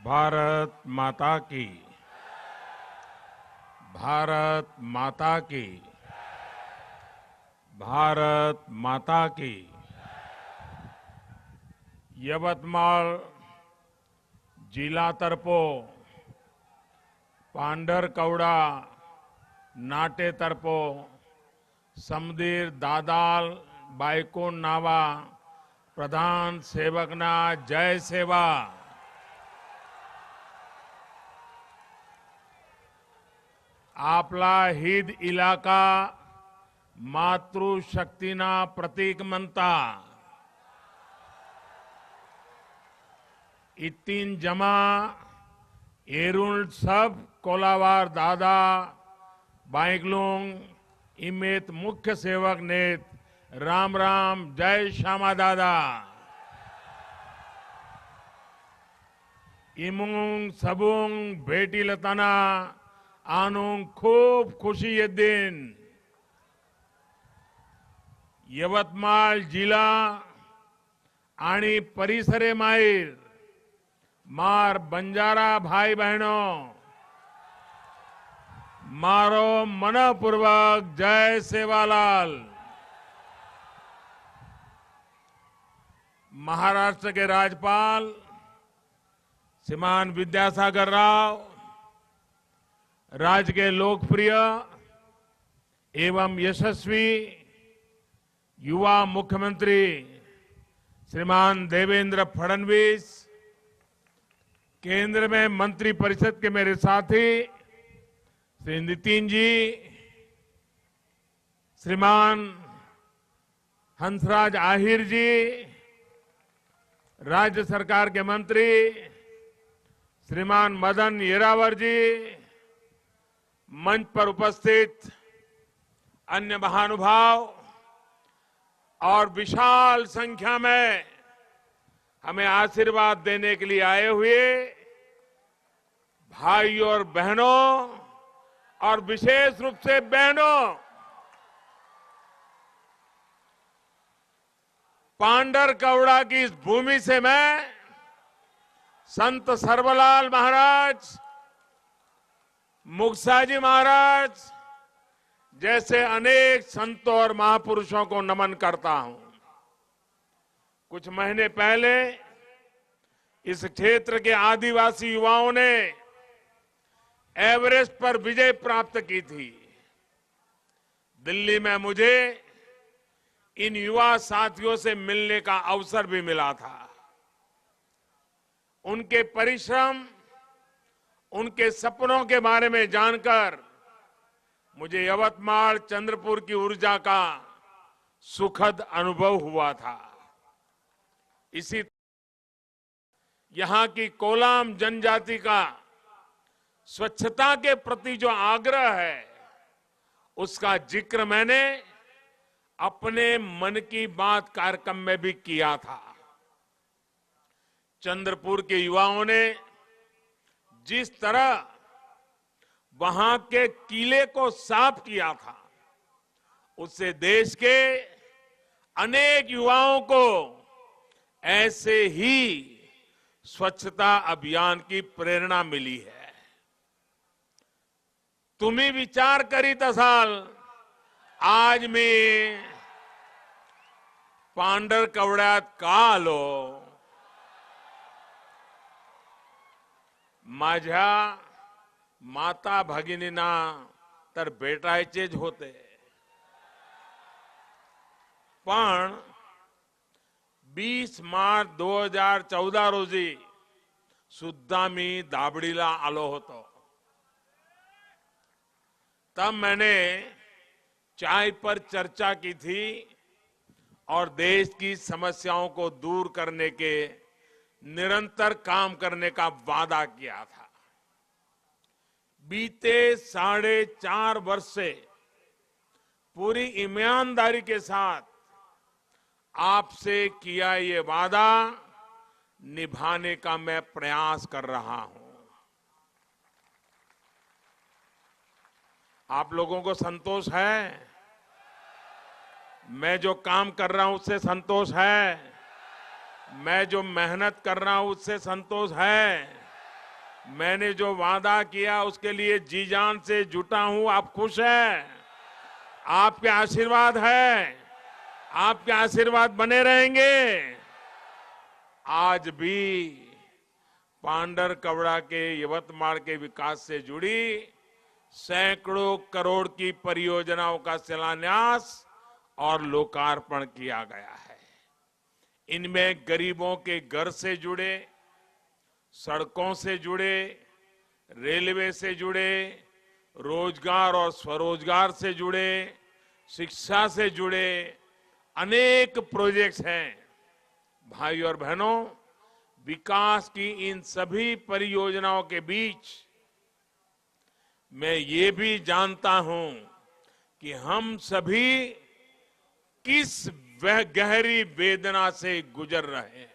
भारत माता की। भारत माता की। भारत माता की। यवतमाळ जिल्हातर्फे पांढरकवडा नाटेतर्फे समधीर दादाल बायकोन नावा प्रधान सेवकना जय सेवा। आपला हिद इलाका मातृशक्तीना प्रतीक म्हणता। इत्तीन जमा एरुण सब कोलावार दादा बाइकलुंग इमेत मुख्य सेवक नेत राम राम जय श्यामा दादा। इमुंग सबुंग भेटी लताना आनुंग खूब खुशी ये दिन। यवतमाळ जिल्हा आणि परिसरे माहीर मार बंजारा भाई बहनों मारो मनपूर्वक जय सेवालाल। महाराष्ट्र के राज्यपाल श्रीमान विद्यासागर राव, राज्य के लोकप्रिय एवं यशस्वी युवा मुख्यमंत्री श्रीमान देवेंद्र फडणवीस, केंद्र में मंत्री परिषद के मेरे साथी श्री नितिन जी, श्रीमान हंसराज आहिर जी, राज्य सरकार के मंत्री श्रीमान मदन येरावर जी, मंच पर उपस्थित अन्य महानुभाव और विशाल संख्या में हमें आशीर्वाद देने के लिए आए हुए भाइयों और बहनों और विशेष रूप से बहनों, पांढरकवडा की इस भूमि से मैं संत सर्वलाल महाराज, मुक्ताजी महाराज जैसे अनेक संतों और महापुरुषों को नमन करता हूं। कुछ महीने पहले इस क्षेत्र के आदिवासी युवाओं ने एवरेस्ट पर विजय प्राप्त की थी। दिल्ली में मुझे इन युवा साथियों से मिलने का अवसर भी मिला था। उनके परिश्रम, उनके सपनों के बारे में जानकर मुझे यवतमाळ चंद्रपुर की ऊर्जा का सुखद अनुभव हुआ था। इसी यहां की कोलाम जनजाति का स्वच्छता के प्रति जो आग्रह है, उसका जिक्र मैंने अपने मन की बात कार्यक्रम में भी किया था। चंद्रपुर के युवाओं ने जिस तरह वहां के किले को साफ किया था, उससे देश के अनेक युवाओं को ऐसे ही स्वच्छता अभियान की प्रेरणा मिली है। तुम्ही विचार करीत असाल, आज मी पांढरकवड्यात का आलो? माझ्या माता भगिनींना तर भेटायचेच होते, पण 20 मार्च 2014 रोजी सुद्धा मी दाबडीला आलो होतो। तब मैंने चाय पर चर्चा की थी और देश की समस्याओं को दूर करने के निरंतर काम करने का वादा किया था। बीते 4.5 वर्ष से पूरी ईमानदारी के साथ आपसे किया ये वादा निभाने का मैं प्रयास कर रहा हूं। आप लोगों को संतोष है? मैं जो काम कर रहा हूं उससे संतोष है? मैं जो मेहनत कर रहा हूं उससे संतोष है? मैंने जो वादा किया उसके लिए जी जान से जुटा हूं। आप खुश हैं? आपके आशीर्वाद है, आपके आशीर्वाद बने रहेंगे। आज भी पांडरकवड़ा के यवतमाल के विकास से जुड़ी सैकड़ों करोड़ की परियोजनाओं का शिलान्यास और लोकार्पण किया गया है। इनमें गरीबों के घर से जुड़े, सड़कों से जुड़े, रेलवे से जुड़े, रोजगार और स्वरोजगार से जुड़े, शिक्षा से जुड़े अनेक प्रोजेक्ट्स हैं। भाई और बहनों, विकास की इन सभी परियोजनाओं के बीच मैं ये भी जानता हूं कि हम सभी किस गहरी वेदना से गुजर रहे हैं।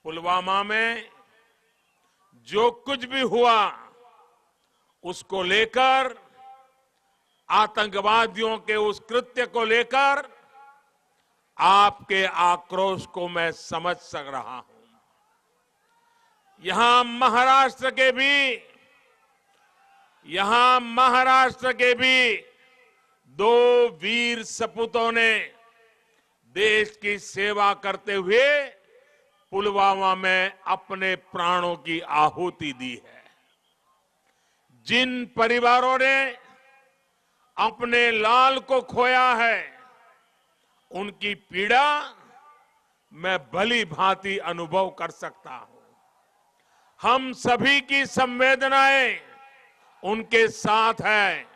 पुलवामा में जो कुछ भी हुआ उसको लेकर, आतंकवादियों के उस कृत्य को लेकर आपके आक्रोश को मैं समझ सक रहा हूं। यहां महाराष्ट्र के भी दो वीर सपूतों ने देश की सेवा करते हुए पुलवामा में अपने प्राणों की आहुति दी है। जिन परिवारों ने अपने लाल को खोया है, उनकी पीड़ा मैं भली भांति अनुभव कर सकता हूं। हम सभी की संवेदनाएं उनके साथ है।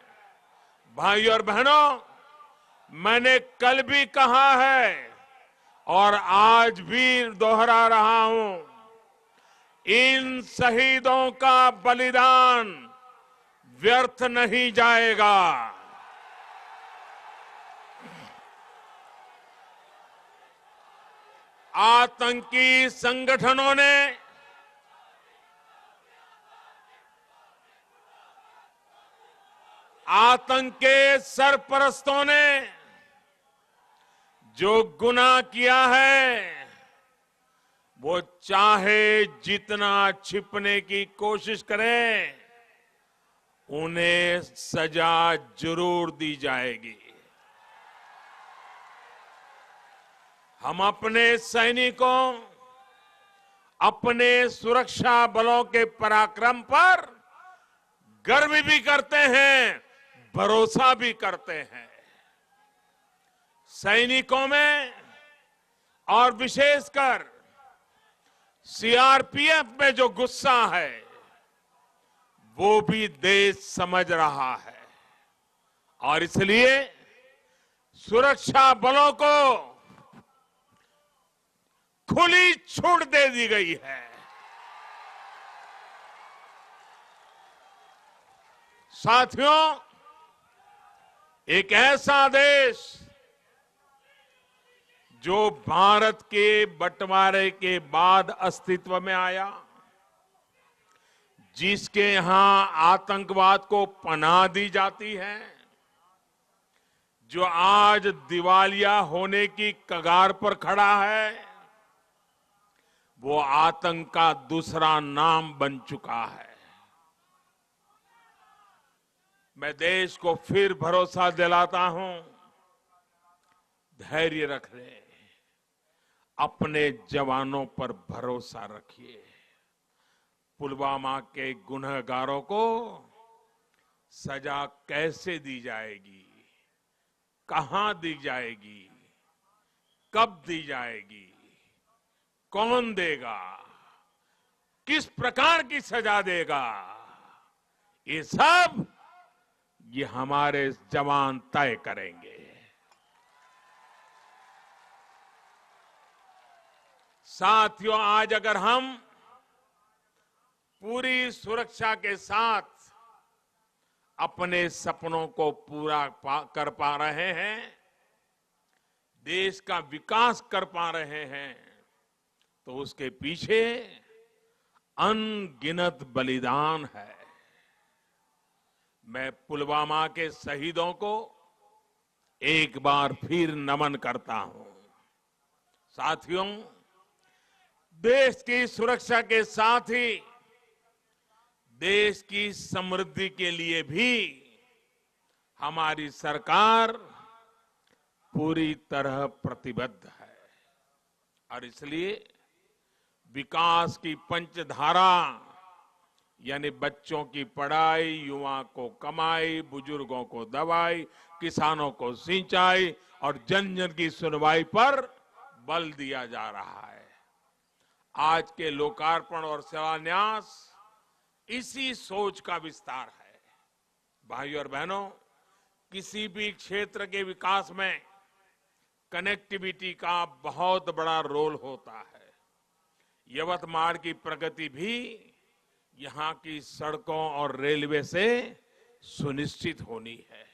भाई और बहनों, मैंने कल भी कहा है और आज भी दोहरा रहा हूं, इन शहीदों का बलिदान व्यर्थ नहीं जाएगा। आतंकी संगठनों ने आतंक के सरपरस्तों ने जो गुनाह किया है, वो चाहे जितना छिपने की कोशिश करें, उन्हें सजा जरूर दी जाएगी। हम अपने सैनिकों, अपने सुरक्षा बलों के पराक्रम पर गर्व भी करते हैं, भरोसा भी करते हैं। सैनिकों में और विशेषकर सीआरपीएफ में जो गुस्सा है, वो भी देश समझ रहा है और इसलिए सुरक्षा बलों को खुली छूट दे दी गई है। साथियों, एक ऐसा देश जो भारत के बंटवारे के बाद अस्तित्व में आया, जिसके यहां आतंकवाद को पनाह दी जाती है, जो आज दिवालिया होने की कगार पर खड़ा है, वो आतंक का दूसरा नाम बन चुका है। मैं देश को फिर भरोसा दिलाता हूं, धैर्य रख ले, अपने जवानों पर भरोसा रखिए। पुलवामा के गुनहगारों को सजा कैसे दी जाएगी, कहां दी जाएगी, कब दी जाएगी, कौन देगा, किस प्रकार की सजा देगा, ये हमारे जवान तय करेंगे। साथियों, आज अगर हम पूरी सुरक्षा के साथ अपने सपनों को पूरा कर पा रहे हैं, देश का विकास कर पा रहे हैं, तो उसके पीछे अनगिनत बलिदान है। मैं पुलवामा के शहीदों को एक बार फिर नमन करता हूं। साथियों, देश की सुरक्षा के साथ ही देश की समृद्धि के लिए भी हमारी सरकार पूरी तरह प्रतिबद्ध है और इसलिए विकास की पंचधारा यानी बच्चों की पढ़ाई, युवा को कमाई, बुजुर्गों को दवाई, किसानों को सिंचाई और जन जन की सुनवाई पर बल दिया जा रहा है। आज के लोकार्पण और शिलान्यास इसी सोच का विस्तार है। भाइयों और बहनों, किसी भी क्षेत्र के विकास में कनेक्टिविटी का बहुत बड़ा रोल होता है। यवतमाल की प्रगति भी यहां की सड़कों और रेलवे से सुनिश्चित होनी है।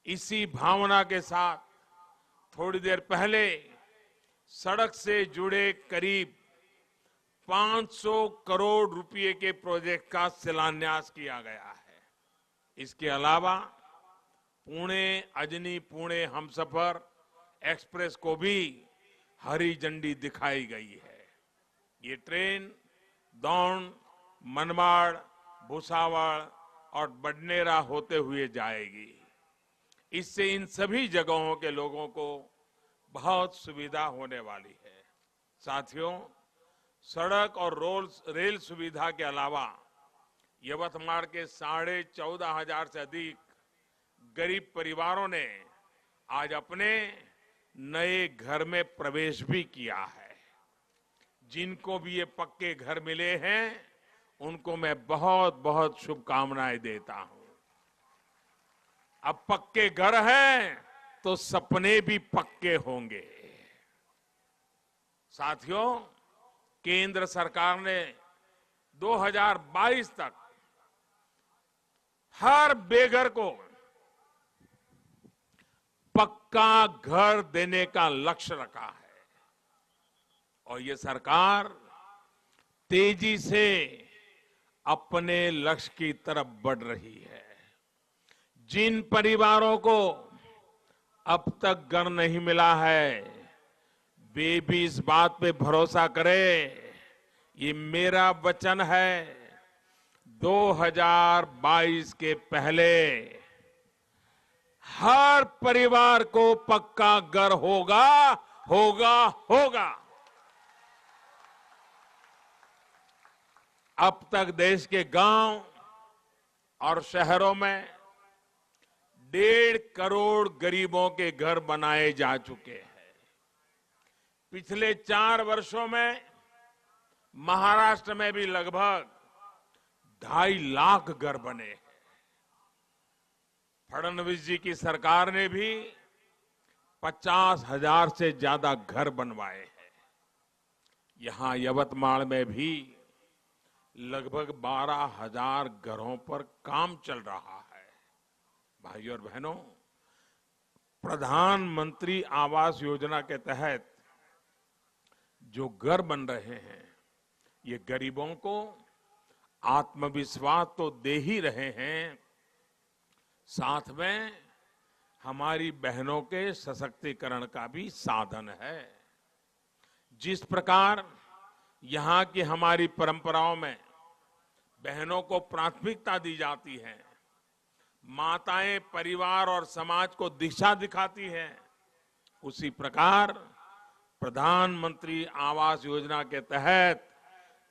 इसी भावना के साथ थोड़ी देर पहले सड़क से जुड़े करीब 500 करोड़ रुपए के प्रोजेक्ट का शिलान्यास किया गया है। इसके अलावा पुणे अजनी पुणे हमसफर एक्सप्रेस को भी हरी झंडी दिखाई गई है। ये ट्रेन दौंड, मनमाड़, भुसावल और बडनेरा होते हुए जाएगी। इससे इन सभी जगहों के लोगों को बहुत सुविधा होने वाली है। साथियों, सड़क और रेल सुविधा के अलावा यवतमाल के 14,500 से अधिक गरीब परिवारों ने आज अपने नए घर में प्रवेश भी किया है। जिनको भी ये पक्के घर मिले हैं उनको मैं बहुत बहुत शुभकामनाएं देता हूं। अब पक्के घर हैं तो सपने भी पक्के होंगे। साथियों, केंद्र सरकार ने 2022 तक हर बेघर को पक्का घर देने का लक्ष्य रखा है और ये सरकार तेजी से अपने लक्ष्य की तरफ बढ़ रही है। जिन परिवारों को अब तक घर नहीं मिला है वे भी इस बात पे भरोसा करें, ये मेरा वचन है, 2022 के पहले हर परिवार को पक्का घर होगा होगा होगा। अब तक देश के गांव और शहरों में 1.5 करोड़ गरीबों के घर बनाए जा चुके हैं। पिछले 4 वर्षों में महाराष्ट्र में भी लगभग 2.5 लाख घर बने हैं। फडणवीस जी की सरकार ने भी 50,000 से ज्यादा घर बनवाए हैं। यहां यवतमाल में भी लगभग 12,000 घरों पर काम चल रहा है। भाइयों और बहनों, प्रधानमंत्री आवास योजना के तहत जो घर बन रहे हैं ये गरीबों को आत्मविश्वास तो दे ही रहे हैं, साथ में हमारी बहनों के सशक्तिकरण का भी साधन है। जिस प्रकार यहां की हमारी परंपराओं में बहनों को प्राथमिकता दी जाती है, माताएं परिवार और समाज को दिशा दिखाती हैं, उसी प्रकार प्रधानमंत्री आवास योजना के तहत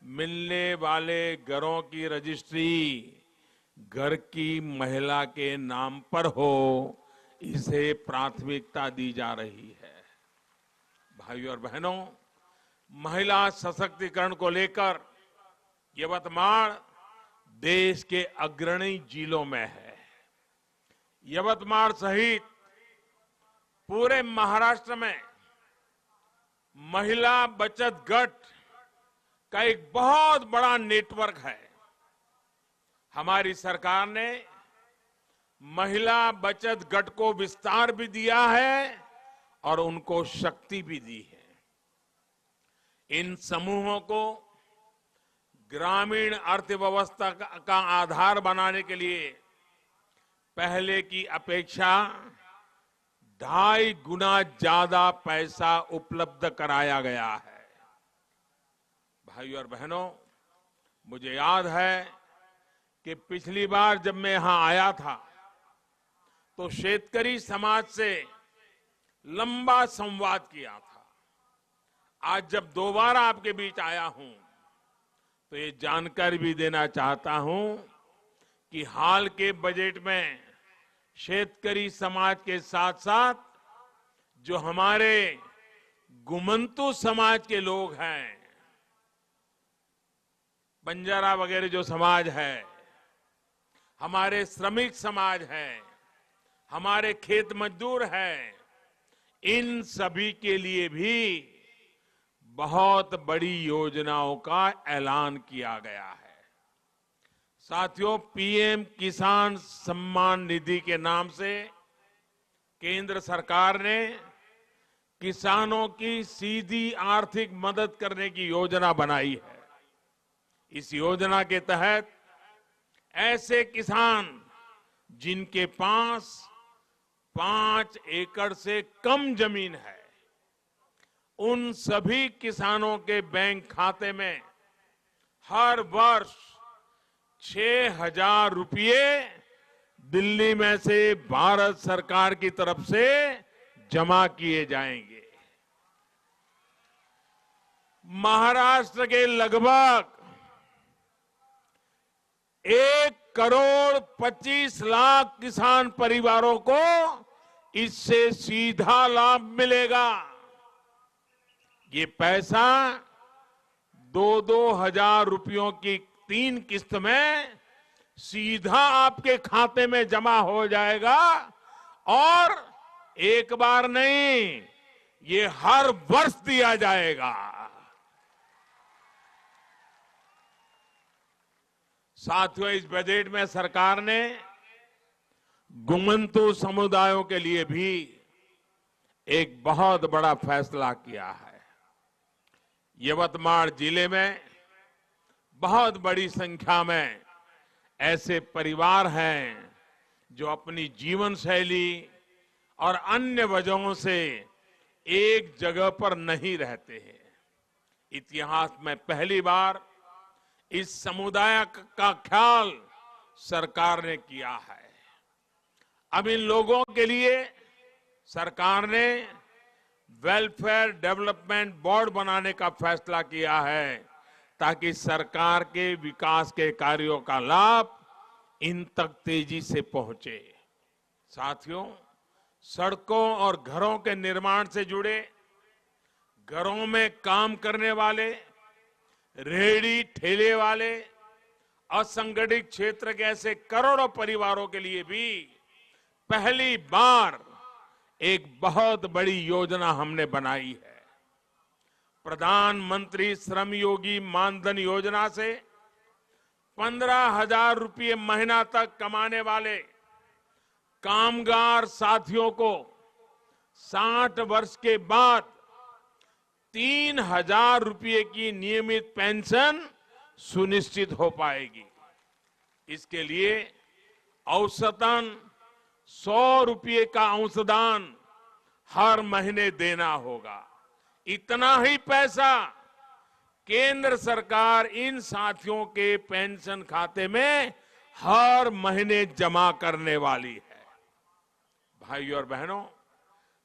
मिलने वाले घरों की रजिस्ट्री घर की महिला के नाम पर हो, इसे प्राथमिकता दी जा रही है। भाइयों और बहनों, महिला सशक्तिकरण को लेकर यवतमाल देश के अग्रणी जिलों में है। यवतमाल सहित पूरे महाराष्ट्र में महिला बचत गट का एक बहुत बड़ा नेटवर्क है। हमारी सरकार ने महिला बचत गट को विस्तार भी दिया है और उनको शक्ति भी दी है। इन समूहों को ग्रामीण अर्थव्यवस्था का आधार बनाने के लिए पहले की अपेक्षा 2.5 गुना ज्यादा पैसा उपलब्ध कराया गया है। भाइयों और बहनों, मुझे याद है कि पिछली बार जब मैं यहां आया था तो शेतकरी समाज से लंबा संवाद किया था। आज जब दोबारा आपके बीच आया हूं तो ये जानकारी भी देना चाहता हूं कि हाल के बजट में शेतकरी समाज के साथ साथ जो हमारे गुमंतु समाज के लोग हैं, बंजारा वगैरह जो समाज है, हमारे श्रमिक समाज है, हमारे खेत मजदूर हैं, इन सभी के लिए भी बहुत बड़ी योजनाओं का ऐलान किया गया है। साथियों, पीएम किसान सम्मान निधि के नाम से केंद्र सरकार ने किसानों की सीधी आर्थिक मदद करने की योजना बनाई है। इस योजना के तहत ऐसे किसान जिनके पास 5 एकड़ से कम जमीन है, उन सभी किसानों के बैंक खाते में हर वर्ष 6,000 रुपये दिल्ली में से भारत सरकार की तरफ से जमा किए जाएंगे। महाराष्ट्र के लगभग 1,25,00,000 किसान परिवारों को इससे सीधा लाभ मिलेगा। ये पैसा 2-2 हजार रुपयों की 3 किस्त में सीधा आपके खाते में जमा हो जाएगा और एक बार नहीं, ये हर वर्ष दिया जाएगा। साथियों, इस बजट में सरकार ने गुमंतु समुदायों के लिए भी एक बहुत बड़ा फैसला किया है। यवतमाल जिले में बहुत बड़ी संख्या में ऐसे परिवार हैं जो अपनी जीवन शैली और अन्य वजहों से एक जगह पर नहीं रहते हैं। इतिहास में पहली बार इस समुदाय का ख्याल सरकार ने किया है। अब इन लोगों के लिए सरकार ने वेलफेयर डेवलपमेंट बोर्ड बनाने का फैसला किया है ताकि सरकार के विकास के कार्यों का लाभ इन तक तेजी से पहुंचे। साथियों, सड़कों और घरों के निर्माण से जुड़े, घरों में काम करने वाले, रेहड़ी ठेले वाले, असंगठित क्षेत्र के ऐसे करोड़ों परिवारों के लिए भी पहली बार एक बहुत बड़ी योजना हमने बनाई है। प्रधानमंत्री श्रम योगी मानधन योजना से 15,000 रुपये महीना तक कमाने वाले कामगार साथियों को 60 वर्ष के बाद 3,000 रुपये की नियमित पेंशन सुनिश्चित हो पाएगी। इसके लिए औसतन 100 रुपये का अंशदान हर महीने देना होगा। इतना ही पैसा केंद्र सरकार इन साथियों के पेंशन खाते में हर महीने जमा करने वाली है। भाइयों और बहनों,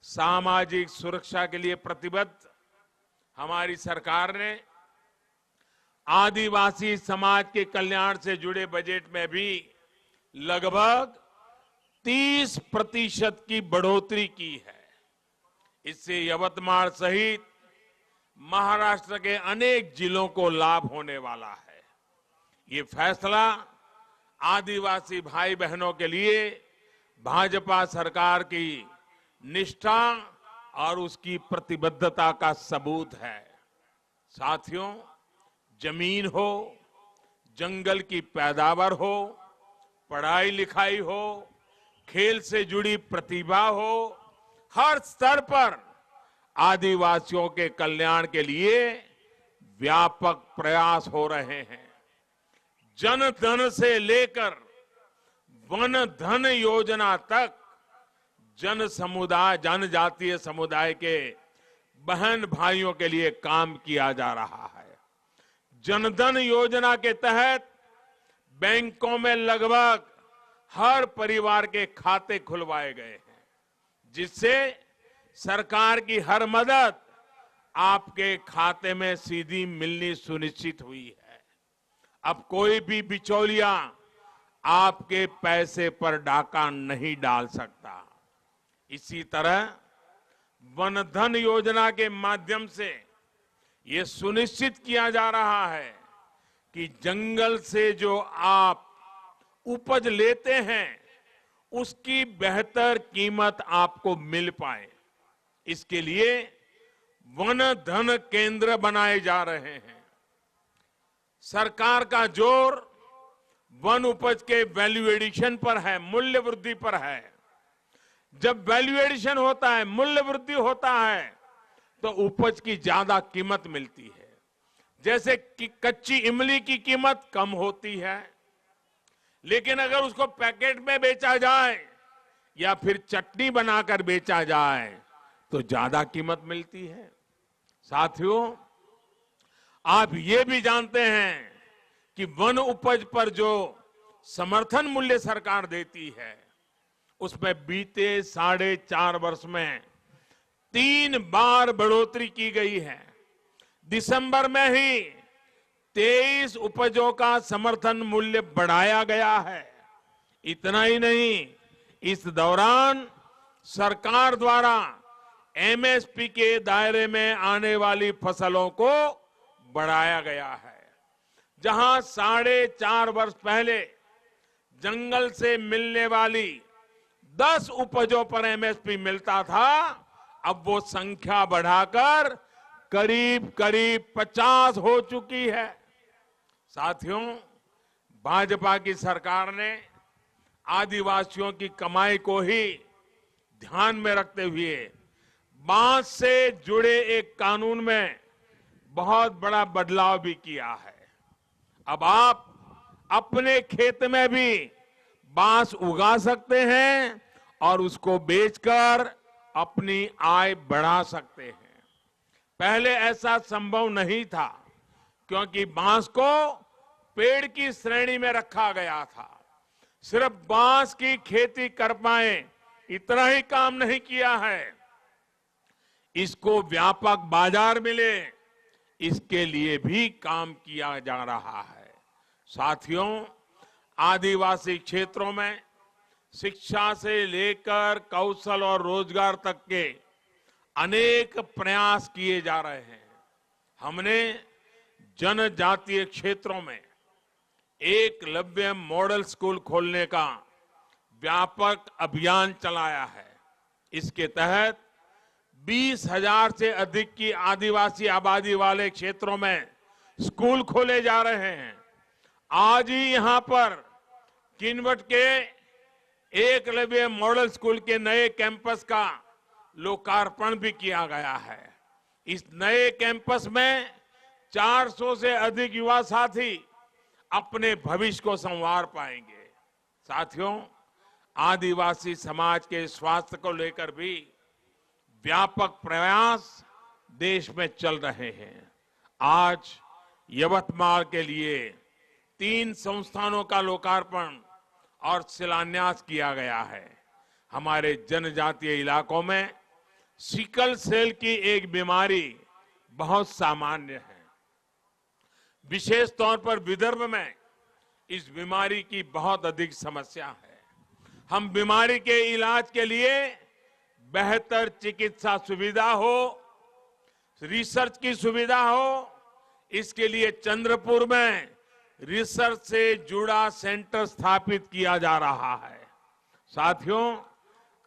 सामाजिक सुरक्षा के लिए प्रतिबद्ध हमारी सरकार ने आदिवासी समाज के कल्याण से जुड़े बजट में भी लगभग 30% की बढ़ोतरी की है। इससे यवतमाल सहित महाराष्ट्र के अनेक जिलों को लाभ होने वाला है। ये फैसला आदिवासी भाई बहनों के लिए भाजपा सरकार की निष्ठा और उसकी प्रतिबद्धता का सबूत है। साथियों, जमीन हो, जंगल की पैदावार हो, पढ़ाई लिखाई हो, खेल से जुड़ी प्रतिभा हो, हर स्तर पर आदिवासियों के कल्याण के लिए व्यापक प्रयास हो रहे हैं। जन धन से लेकर वन धन योजना तक जनजातीय समुदाय के बहन भाइयों के लिए काम किया जा रहा है। जनधन योजना के तहत बैंकों में लगभग हर परिवार के खाते खुलवाए गए हैं, जिससे सरकार की हर मदद आपके खाते में सीधी मिलनी सुनिश्चित हुई है। अब कोई भी बिचौलिया आपके पैसे पर डाका नहीं डाल सकता। इसी तरह वन धन योजना के माध्यम से ये सुनिश्चित किया जा रहा है कि जंगल से जो आप उपज लेते हैं उसकी बेहतर कीमत आपको मिल पाए, इसके लिए वन धन केंद्र बनाए जा रहे हैं। सरकार का जोर वन उपज के वैल्यू एडिशन पर है, मूल्य वृद्धि पर है। जब वैल्यू एडिशन होता है, मूल्य वृद्धि होता है, तो उपज की ज्यादा कीमत मिलती है। जैसे कि कच्ची इमली की कीमत कम होती है, लेकिन अगर उसको पैकेट में बेचा जाए या फिर चटनी बनाकर बेचा जाए तो ज्यादा कीमत मिलती है। साथियों, आप ये भी जानते हैं कि वन उपज पर जो समर्थन मूल्य सरकार देती है उसमें बीते 4.5 वर्ष में 3 बार बढ़ोतरी की गई है। दिसंबर में ही 23 उपजों का समर्थन मूल्य बढ़ाया गया है। इतना ही नहीं, इस दौरान सरकार द्वारा एमएसपी के दायरे में आने वाली फसलों को बढ़ाया गया है। जहां 4.5 वर्ष पहले जंगल से मिलने वाली 10 उपजों पर एमएसपी मिलता था, अब वो संख्या बढ़ाकर करीब 50 हो चुकी है। साथियों, भाजपा की सरकार ने आदिवासियों की कमाई को ही ध्यान में रखते हुए बांस से जुड़े एक कानून में बहुत बड़ा बदलाव भी किया है। अब आप अपने खेत में भी बांस उगा सकते हैं और उसको बेचकर अपनी आय बढ़ा सकते हैं। पहले ऐसा संभव नहीं था, क्योंकि बांस को पेड़ की श्रेणी में रखा गया था। सिर्फ बांस की खेती कर पाए इतना ही काम नहीं किया है, इसको व्यापक बाजार मिले इसके लिए भी काम किया जा रहा है। साथियों, आदिवासी क्षेत्रों में शिक्षा से लेकर कौशल और रोजगार तक के अनेक प्रयास किए जा रहे हैं। हमने जनजातीय क्षेत्रों में एकलव्य मॉडल स्कूल खोलने का व्यापक अभियान चलाया है। इसके तहत 20,000 से अधिक की आदिवासी आबादी वाले क्षेत्रों में स्कूल खोले जा रहे हैं। आज ही यहां पर किनवट के एकलव्य मॉडल स्कूल के नए कैंपस का लोकार्पण भी किया गया है। इस नए कैंपस में 400 से अधिक युवा साथी अपने भविष्य को संवार पाएंगे। साथियों, आदिवासी समाज के स्वास्थ्य को लेकर भी व्यापक प्रयास देश में चल रहे हैं। आज यवतमाल के लिए 3 संस्थानों का लोकार्पण और शिलान्यास किया गया है। हमारे जनजातीय इलाकों में सिकल सेल की एक बीमारी बहुत सामान्य है। विशेष तौर पर विदर्भ में इस बीमारी की बहुत अधिक समस्या है। हम बीमारी के इलाज के लिए बेहतर चिकित्सा सुविधा हो, रिसर्च की सुविधा हो, इसके लिए चंद्रपुर में रिसर्च से जुड़ा सेंटर स्थापित किया जा रहा है। साथियों,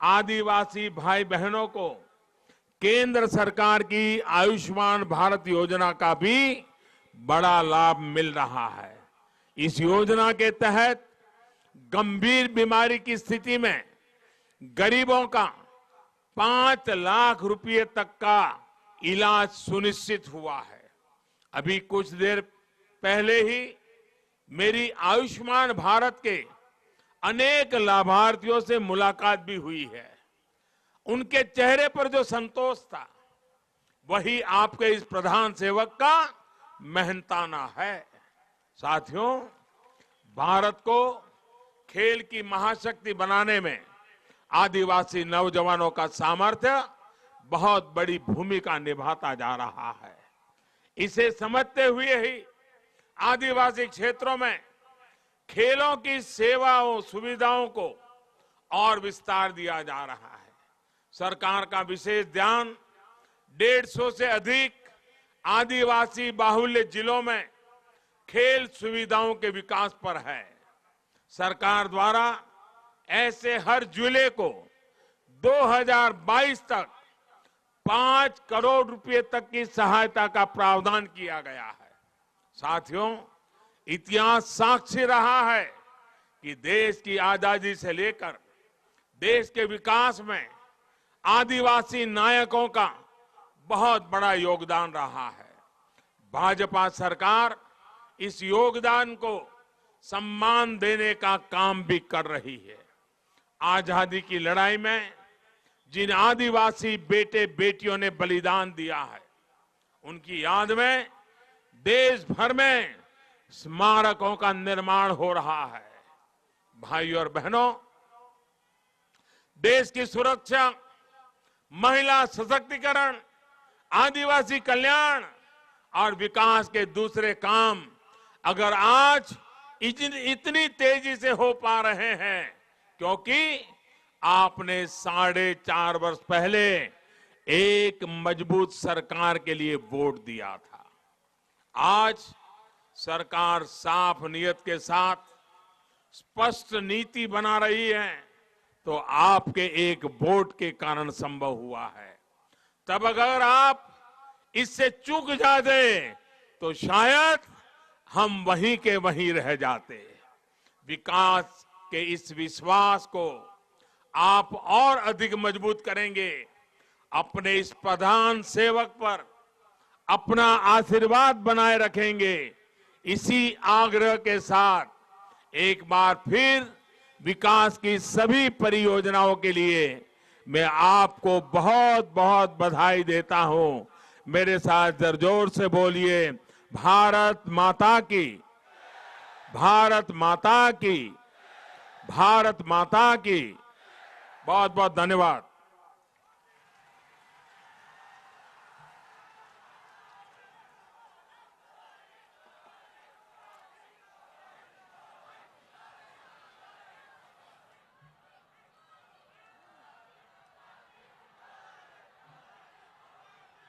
आदिवासी भाई बहनों को केंद्र सरकार की आयुष्मान भारत योजना का भी बड़ा लाभ मिल रहा है। इस योजना के तहत गंभीर बीमारी की स्थिति में गरीबों का 5 लाख रुपए तक का इलाज सुनिश्चित हुआ है। अभी कुछ देर पहले ही मेरी आयुष्मान भारत के अनेक लाभार्थियों से मुलाकात भी हुई है। उनके चेहरे पर जो संतोष था, वही आपके इस प्रधान सेवक का मेहनताना है। साथियों, भारत को खेल की महाशक्ति बनाने में आदिवासी नौजवानों का सामर्थ्य बहुत बड़ी भूमिका निभाता जा रहा है। इसे समझते हुए ही आदिवासी क्षेत्रों में खेलों की सेवाओं सुविधाओं को और विस्तार दिया जा रहा है। सरकार का विशेष ध्यान 150 से अधिक आदिवासी बाहुल्य जिलों में खेल सुविधाओं के विकास पर है। सरकार द्वारा ऐसे हर जिले को 2022 तक 5 करोड़ रुपए तक की सहायता का प्रावधान किया गया है। साथियों, इतिहास साक्षी रहा है कि देश की आजादी से लेकर देश के विकास में आदिवासी नायकों का बहुत बड़ा योगदान रहा है। भाजपा सरकार इस योगदान को सम्मान देने का काम भी कर रही है। आजादी की लड़ाई में जिन आदिवासी बेटे बेटियों ने बलिदान दिया है, उनकी याद में देश भर में स्मारकों का निर्माण हो रहा है। भाइयों और बहनों, देश की सुरक्षा, महिला सशक्तिकरण, आदिवासी कल्याण और विकास के दूसरे काम अगर आज इतनी तेजी से हो पा रहे हैं क्योंकि आपने 4.5 वर्ष पहले एक मजबूत सरकार के लिए वोट दिया था। आज सरकार साफ नियत के साथ स्पष्ट नीति बना रही है तो आपके एक वोट के कारण संभव हुआ है। तब अगर आप इससे चूक जाते तो शायद हम वहीं के वहीं रह जाते। विकास के इस विश्वास को आप और अधिक मजबूत करेंगे। अपने इस प्रधान सेवक पर अपना आशीर्वाद बनाए रखेंगे। इसी आग्रह के साथ एक बार फिर विकास की सभी परियोजनाओं के लिए मैं आपको बहुत बहुत बधाई देता हूं। मेरे साथ जोर से बोलिए, भारत माता की, भारत माता की, भारत माता की। बहुत बहुत धन्यवाद।